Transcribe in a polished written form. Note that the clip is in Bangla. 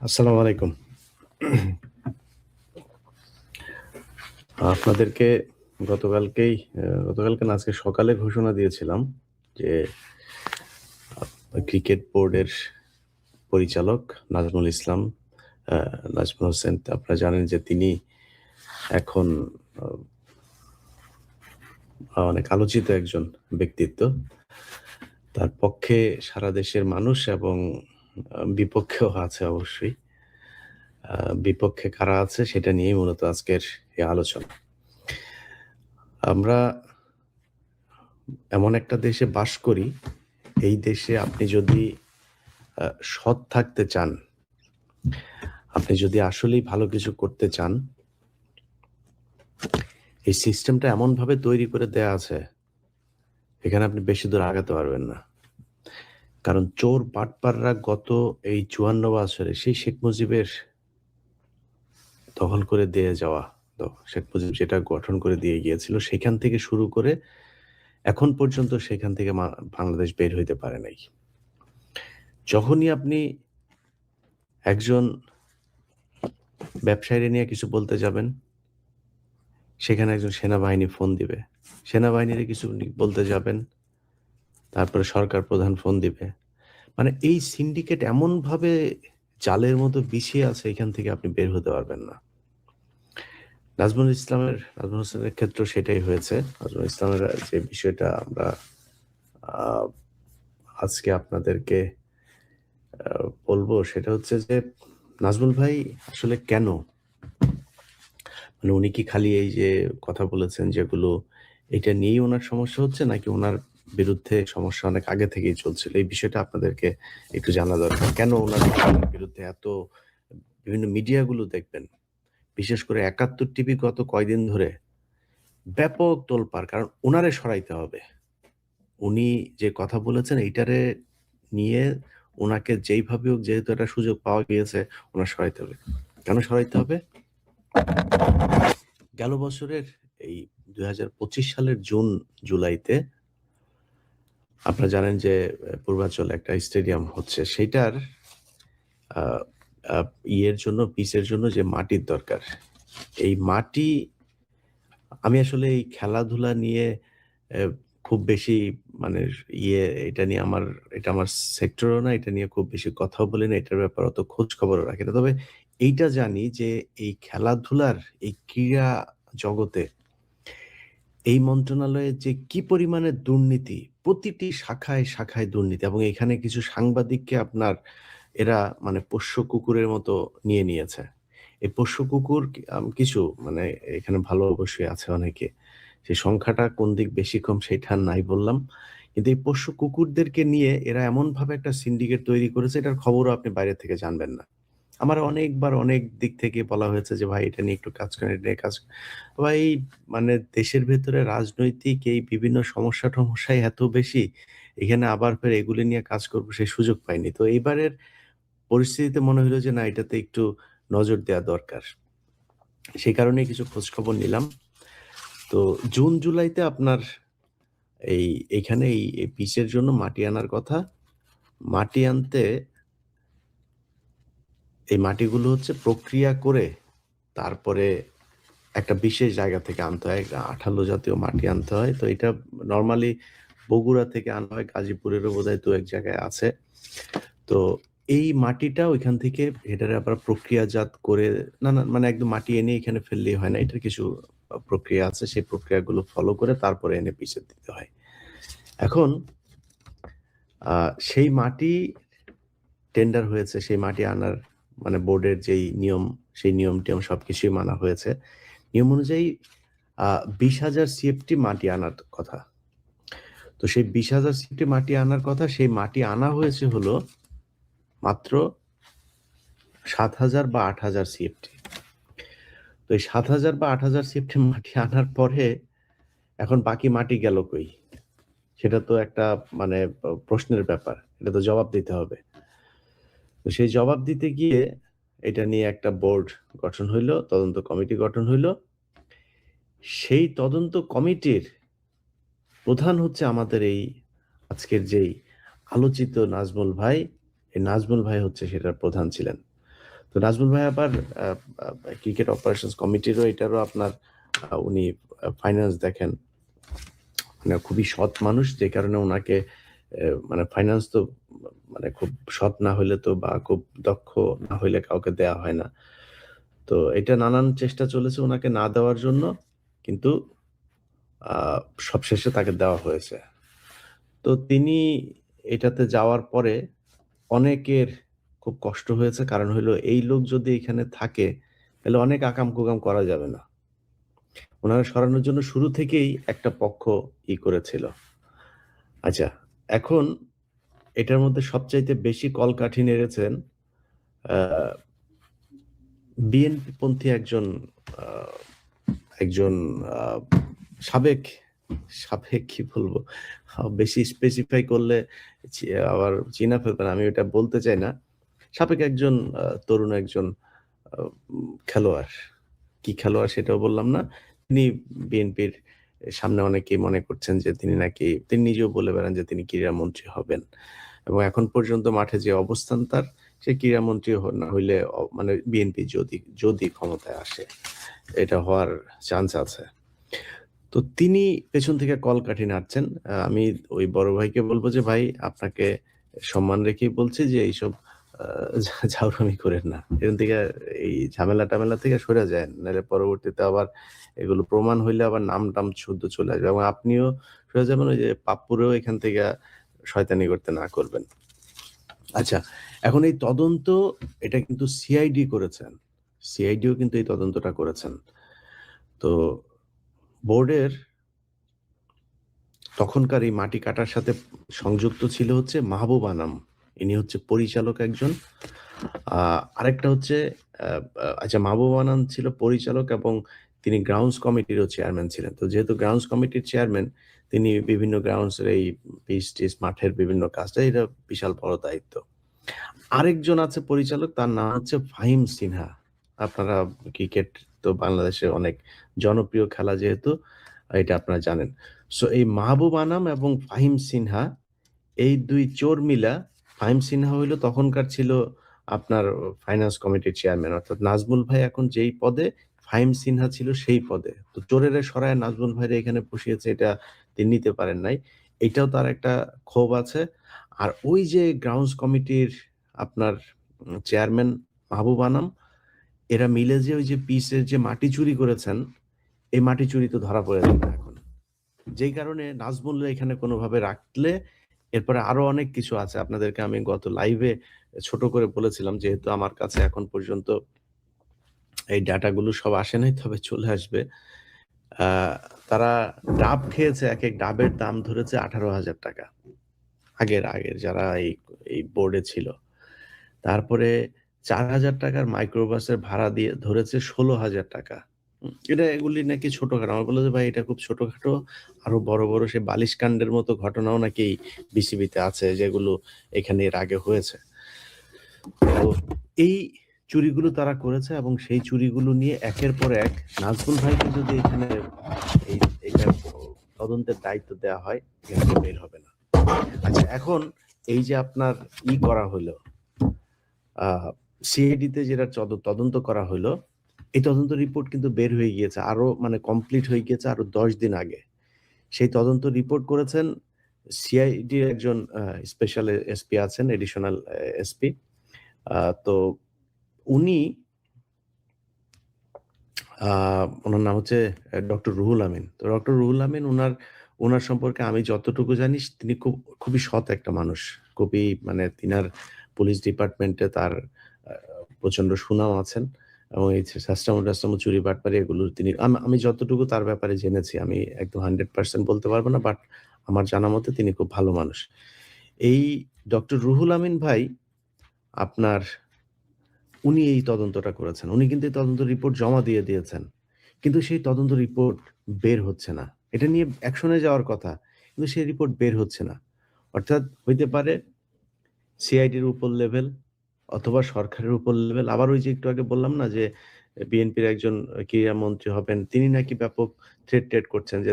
আসসালামু আলাইকুম। আপনাদেরকে গতকালকে না আজকে সকালে ঘোষণা দিয়েছিলাম যে ক্রিকেট বোর্ডের পরিচালক নাজমুল ইসলাম, আ নাজমুল হোসেন, আপনারা জানেন যে তিনি এখন আ অনেক আলোচিত একজন ব্যক্তিত্ব। তার পক্ষে সারা দেশের মানুষ এবং বিপক্ষেও আছে অবশ্যই। আ বিপক্ষে কারা আছে সেটা নিয়েই মূলত আজকের এই আলোচনা। আমরা এমন একটা দেশে বাস করি, এই দেশে আপনি যদি আ সৎ থাকতে চান, আপনি যদি আসলেই ভালো কিছু করতে চান, এই সিস্টেমটা এমনভাবে তৈরি করে দেয়া আছে, এখানে আপনি বেশি দূর আগাতে পারবেন না। কারণ চোর বাটপাররা গত এই ৫৪ বছরে সেই শেখ মুজিবের দখল করে দিয়ে যাওয়া, শেখ মুজিব যেটা গঠন করে দিয়ে গিয়েছিল, সেখান থেকে শুরু করে এখন পর্যন্ত সেখান থেকে বাংলাদেশ বের হইতে পারে নাই। যখনই আপনি একজন ব্যবসায়ীরে নিয়ে কিছু বলতে যাবেন, সেখানে একজন সেনাবাহিনী ফোন দিবে। সেনাবাহিনীরে কিছু বলতে যাবেন, তারপরে সরকার প্রধান ফোন দিবে। মানে এই সিন্ডিকেট এমনভাবে জালের মতো বিছিয়ে আছে, এখান থেকে আপনি বের হতে পারবেন না। নাজমুল হোসেনের ক্ষেত্রেও সেটাই হয়েছে। নাজমুল ইসলামের যে বিষয়টা আমরা আ আজকে আপনাদেরকে বলবো সেটা হচ্ছে যে, নাজমুল ভাই আসলে কেন? মানে উনি কি খালি এই যে কথা বলেছেন যেগুলো, এটা নিয়েই উনার সমস্যা হচ্ছে নাকি উনার বিরুদ্ধে সমস্যা অনেক আগে থেকেই চলছিল? এই বিষয়টা আপনাদেরকে একটু জানা দরকার। কেন উনার বিরুদ্ধে এত বিভিন্ন মিডিয়াগুলো দেখবেন, বিশেষ করে ৭১ টিভি গত কয়দিন ধরে ব্যাপক তোলপাড়। কারণ উনারে সরাইতে হবে। উনি যে কথা বলেছেন এইটারে নিয়ে উনাকে যেইভাবে হোক, যেহেতু একটা সুযোগ পাওয়া গিয়েছে, উনার সরাইতে হবে। কেন সরাইতে হবে? গেল বছরের এই ২০২৫ সালের জুন জুলাইতে আপনারা জানেন যে পূর্বাঞ্চলে একটা স্টেডিয়াম হচ্ছে। সেইটার আ আ ইয়ের জন্য, পিচের জন্য যে মাটির দরকার, এই মাটি, আমি আসলে এই খেলাধুলা নিয়ে অ্যা খুব বেশি মানে এটা নিয়ে এটা আমার সেক্টরও না, এটা নিয়ে খুব বেশি কথাও বলি না, এটার ব্যাপারে অত খোঁজ খবরও রাখি না। তবে এইটা জানি যে এই খেলাধুলার এই ক্রীড়া জগতে এই মন্ত্রণালয়ে যে কি পরিমাণে দুর্নীতি, প্রতিটি শাখায়, শাখায় দুর্নীতি, এবং এখানে কিছু সাংবাদিককে আপনার এরা মানে পোষ্য কুকুরের মতো নিয়ে নিয়েছে। এই পোষ্য কুকুর কিছু মানে এখানে ভালো অবশ্যই আছে অনেকে। সেই সংখ্যাটা কোন দিক বেশি কম সেটা আর নাই বললাম। কিন্তু এই পোষ্য কুকুরদেরকে নিয়ে এরা এমনভাবে একটা সিন্ডিকেট তৈরি করেছে, এটার খবরও আপনি বাইরে থেকে জানবেন না। আমার অনেকবার অনেক দিক থেকে বলা হয়েছে যে, "ভাই এটা নিয়ে একটু কাজ করেন, এটা নিয়ে কাজ।" ভাই মানে দেশের ভেতরে রাজনৈতিক এই বিভিন্ন সমস্যা-টমস্যাই এত বেশি, এখানে আবার ফের এগুলি নিয়ে কাজ করব সেই সুযোগ পাইনি। তো এইবারের পরিস্থিতিতে মনে হইল যে না, এটাতে একটু নজর দেয়া দরকার। সেই কারণেই কিছু খোঁজখবর নিলাম। তো জুন জুলাইতে আপনার এইখানে এই পিচের জন্য মাটি আনার কথা। মাটি আনতে এই মাটিগুলো হচ্ছে প্রক্রিয়া করে তারপরে একটা বিশেষ জায়গা থেকে আনতে হয়। একটা আঠালো জাতীয় মাটি আনতে হয়। তো এটা নরমালি বগুড়া থেকে আনা হয়, গাজীপুরেরও বোধহয় ২-১ জায়গায় আছে। তো এই মাটিটা ওইখান থেকে এটারে আবার প্রক্রিয়াজাত করে, না মানে একদম মাটি এনে এখানে ফেললেই হয় না। এটার কিছু প্রক্রিয়া আছে। সেই প্রক্রিয়াগুলো ফলো করে তারপরে এনে পিচে দিতে হয়। এখন আ সেই মাটি টেন্ডার হয়েছে। সেই মাটি আনার মানে বোর্ডের যেই নিয়ম, সেই নিয়ম-টিয়ম সবকিছুই মানা হয়েছে। নিয়ম অনুযায়ী ২০,০০০ সিএফটি মাটি আনার কথা। তো সেই ২০,০০০ সিএফটি মাটি আনার কথা, সেই মাটি আনা হয়েছে হলো মাত্র ৭,০০০ বা ৮,০০০ সিএফটি। তো এই ৭,০০০ বা ৮,০০০ সিএফটি মাটি আনার পরে এখন বাকি মাটি গেল কই? সেটা তো একটা মানে প্রশ্নের ব্যাপার। এটা তো জবাব দিতে হবে। তো সেই জবাব দিতে গিয়ে এটা নিয়ে একটা বোর্ড গঠন হইল, তদন্ত কমিটি গঠন হইল। সেই তদন্ত কমিটির প্রধান হচ্ছে আমাদের এই আজকের যেই আলোচিত নাজমুল ভাই, এই নাজমুল ভাই হচ্ছে সেটার প্রধান ছিলেন। তো নাজমুল ভাই আবার আ আ ক্রিকেট অপারেশনস কমিটিরও এটারও আপনার উনি ফাইন্যান্স দেখেন। মানে খুবই সৎ মানুষ যে কারণে উনাকে মানে ফাইন্যান্স তো মানে খুব সৎ না হইলে তো বা খুব দক্ষ না হইলে কাউকে দেয়া হয় না। তো এটা নানান চেষ্টা চলেছে উনাকে না দেওয়ার জন্য। কিন্তু আ সবশেষে তাকে দেওয়া হয়েছে। তো তিনি এটাতে যাওয়ার পরে অনেকের খুব কষ্ট হয়েছে। কারণ হইলো এই লোক যদি এখানে থাকে তাহলে অনেক আকাম-কুকাম করা যাবে না। উনারা সরানোর জন্য শুরু থেকেই একটা পক্ষ করেছিল। আচ্ছা, এখন এটার মধ্যে সবচাইতে বেশি কলকাঠি নেড়েছেন আ বিএনপি পন্থী একজন আ একজন আ সাবেক, সাবেক কি বলবো? বেশি স্পেসিফাই করলে আবার চিনা ফেলবেন। আমি ওটা বলতে চাই না। সাবেক একজন তরুণ একজন আ খেলোয়াড়। কি খেলোয়াড় সেটাও বললাম না। তিনি বিএনপির সামনে অনেকেই মনে করছেন যে তিনি নিজেও বলে বেড়ান যে তিনি ক্রীড়ামন্ত্রী হবেন। এবং এখন পর্যন্ত মাঠে যে অবস্থান তার, সে ক্রীড়ামন্ত্রী না হইলে মানে বিএনপি যদি ক্ষমতায় আসে, এটা হওয়ার চান্স আছে। তো তিনি পেছন থেকে কলকাঠি নাড়ছেন। আমি ওই বড় ভাইকে বলব যে, "ভাই আপনাকে সম্মান রেখেই বলছি যে এইসব আ ঝাউরামি কইরেন না। এখান থেকে এই ঝামেলা-টামেলা থেকে সইরা যায়েন। নাইলে পরবর্তীতে আবার এগুলো প্রমাণ হইলে আবার নাম-টাম শুদ্ধ চলে আসবে এবং আপনিও সরে যাবেন ওই যে পাপ্পুরেও এখান থেকে শয়তানি করতে না করবেন।" আচ্ছা, এখন এই তদন্ত এটা কিন্তু সিআইডি করেছেন। সিআইডিও কিন্তু এই তদন্তটা করেছেন। তো বোর্ডের তখনকার এই মাটি কাটার সাথে সংযুক্ত ছিল হচ্ছে মাহবুব আনাম। ইনি হচ্ছে পরিচালক একজন। আ আরেকটা হচ্ছে আ আ আচ্ছা মাহবুব আনাম ছিল পরিচালক এবং তিনি গ্রাউন্ডস কমিটিরও চেয়ারম্যান ছিলেন। তো যেহেতু গ্রাউন্ডস কমিটির চেয়ারম্যান, তিনি বিভিন্ন গ্রাউন্ডস এর এই পিচ-টিচ মাঠের বিভিন্ন কাজটা এটা বিশাল বড় দায়িত্ব। আরেকজন আছে পরিচালক তার নাম হচ্ছে ফাহিম সিনহা। আপনারা ক্রিকেট তো বাংলাদেশে অনেক জনপ্রিয় খেলা যেহেতু এটা আপনারা জানেন। সো এই মাহবুব আনাম এবং ফাহিম সিনহা এই ২ চোর মিলা ফাহিম সিনহা হইলো তখনকার ছিল আপনার ফাইন্যান্স কমিটির চেয়ারম্যান। অর্থাৎ নাজমুল ভাই এখন যেই পদে, ফাহিম সিনহা ছিল সেই পদে। তো চোরেরে সরায় নাজমুল ভাইরে এখানে বসিয়েছে এটা তিনি নিতে পারেন নাই। এইটাও তার একটা ক্ষোভ আছে। আর ওই যে গ্রাউন্ডস কমিটির আপনার চেয়ারম্যান মাহবুব আনাম, এরা মিলে যে ওই যে পিচের যে মাটি চুরি করেছেন, এই মাটি চুরি তো ধরা পড়ে যাবে এখন। যেই কারণে নাজমুল এখানে কোনোভাবে রাখলে এরপরে আরো অনেক কিছু আছে। আপনাদেরকে আমি গত লাইভে ছোট করে বলেছিলাম যেহেতু আমার কাছে এখন পর্যন্ত এই ডাটাগুলো সব আসে নাই তবে চলে আসবে। আ তারা ডাব খেয়েছে, একেক ডাবের দাম ধরেছে ৳১৮,০০০ আগের যারা এই বোর্ডে ছিল। তারপরে ৳৪,০০০ র মাইক্রোবাসের ভাড়া দিয়ে ধরেছে ৳১৬,০০০। এগুলি নাকি ছোটখাটো। আমার বলল যে, "ভাই এটা খুব ছোটখাটো। আরো বড় সেই বালিশকান্ডের মতো ঘটনাও নাকি এই বিসিবিতে আছে যেগুলো এখানে এর আগে হয়েছে।" তো এই চুরিগুলো তারা করেছে এবং সেই চুরিগুলো নিয়ে একের পর এক নাজমুল ভাইকে যদি এখানে এইটার তদন্তের দায়িত্ব দেয়া হয়, এখান থেকে বের হবে না। আচ্ছা এখন এই যে আপনার করা হইলো আ সিআইডিতে যেটা তদন্ত করা হইলো, এই তদন্ত রিপোর্ট কিন্তু বের হয়ে গিয়েছে। আরো মানে কমপ্লিট হয়ে গিয়েছে আরো ১০ দিন আগে। সেই তদন্ত রিপোর্ট করেছেন সিআইডির একজন স্পেশাল এসপি আছেন, এডিশনাল এসপি। আ তো উনি আ উনার নাম হচ্ছে ডক্টর রুহুল আমিন। তো ডক্টর রুহুল আমিন উনার সম্পর্কে আমি যতটুকু জানি তিনি খুবই সৎ একটা মানুষ। খুবই মানে তিনার পুলিশ ডিপার্টমেন্টে তার আ প্রচন্ড সুনাম আছেন এবং এই যে সাস্টামো-টাস্টামো চুরি বাটপারি এগুলোর তিনি আমি যতটুকু তার ব্যাপারে জেনেছি আমি একদম 100% বলতে পারব না। বাট আমার জানা মতে তিনি খুব ভালো মানুষ। এই ডক্টর রুহুল আমিন ভাই আপনার উনি এই তদন্তটা করেছেন। উনি কিন্তু এই তদন্ত রিপোর্ট জমা দিয়ে দিয়েছেন। কিন্তু সেই তদন্ত রিপোর্ট বের হচ্ছে না। এটা নিয়ে অ্যাকশনে যাওয়ার কথা। কিন্তু সেই রিপোর্ট বের হচ্ছে না। অর্থাৎ হইতে পারে সিআইডির উপর লেভেল অথবা সরকারের উপর লেভেল। আবার ওই যে একটু আগে বললাম না যে বিএনপির একজন ক্রীড়ামন্ত্রী হবেন। তিনি নাকি ব্যাপক থ্রেট-ট্রেট করছেন যে